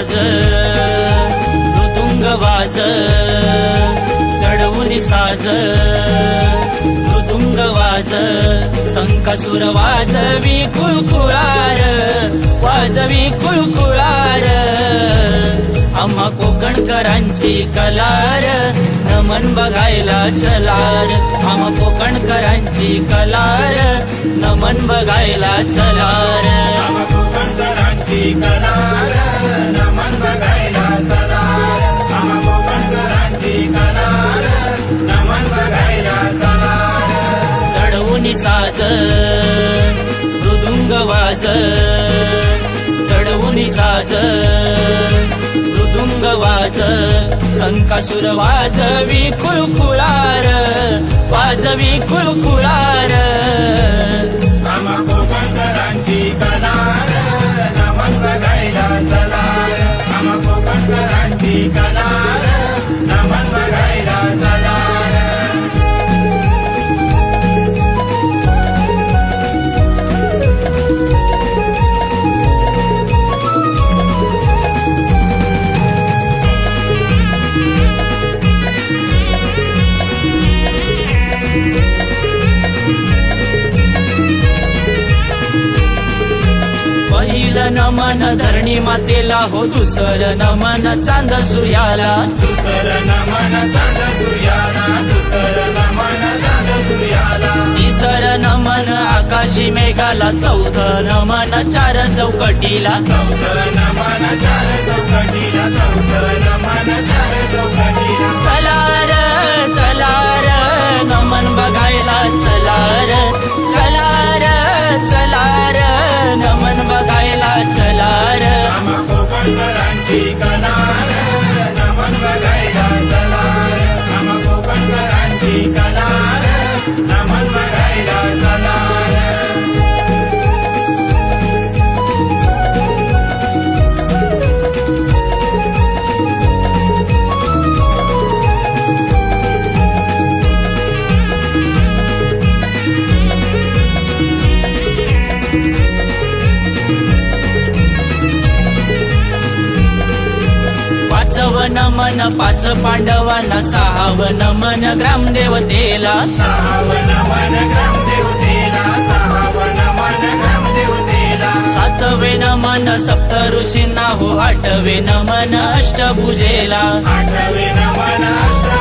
साज मृदुंग वाज चढवून साज मृदुंग वाज संकासुर वाजवी कुळकुळार वाजवी कुळकुळार आम्हा कोकणकरांची कलार नमन बघायला चलार आम्हा कोकणकरांची कलार नमन बघायला चलार आम्हा कोकणकरांची कलार नमन बघायला चलार आम्हा कोकणकरांची कलार नमन बघायला चलार चढवून साज मृदुंग वाज चढवून साज मृदुंग वाज संकासुर वाजवी कुळकुळार वाजवी कुळकुळार आम्हा कोकणकरांची कलार नमन बघायला चलार आम्हा कोकणकरांची कलार नमन बघायला चलार पहिलं नमन धरणी मातेला हो दुसरं नमन चांद सूर्याला दुसरं नमन चांद सूर्याला दुसरं नमन चांद सूर्याला तिसरं नमन आकाशी मेघाला चौथं नमन चार चौकटीला चौथं नमन चार चौकटीला चौथं नमन चार चौकटीला चलार चलार नमन बघायला चलार चलार चलार नमन बघायला चलार आम्हा कोकणकरांची कलार नमन बघायला चलार आम्हा कोकणकरांची कलार नमन बघायला चलार पाचवं नमन पाच पांडवांना सहावं नमन ग्रामदेवतेला सहावं नमन ग्रामदेवतेला सहावं नमन ग्रामदेवतेला सातवे नमन सप्त ऋषींना हो आठवे नमन अष्टभुजेला आठवे नमन अष्ट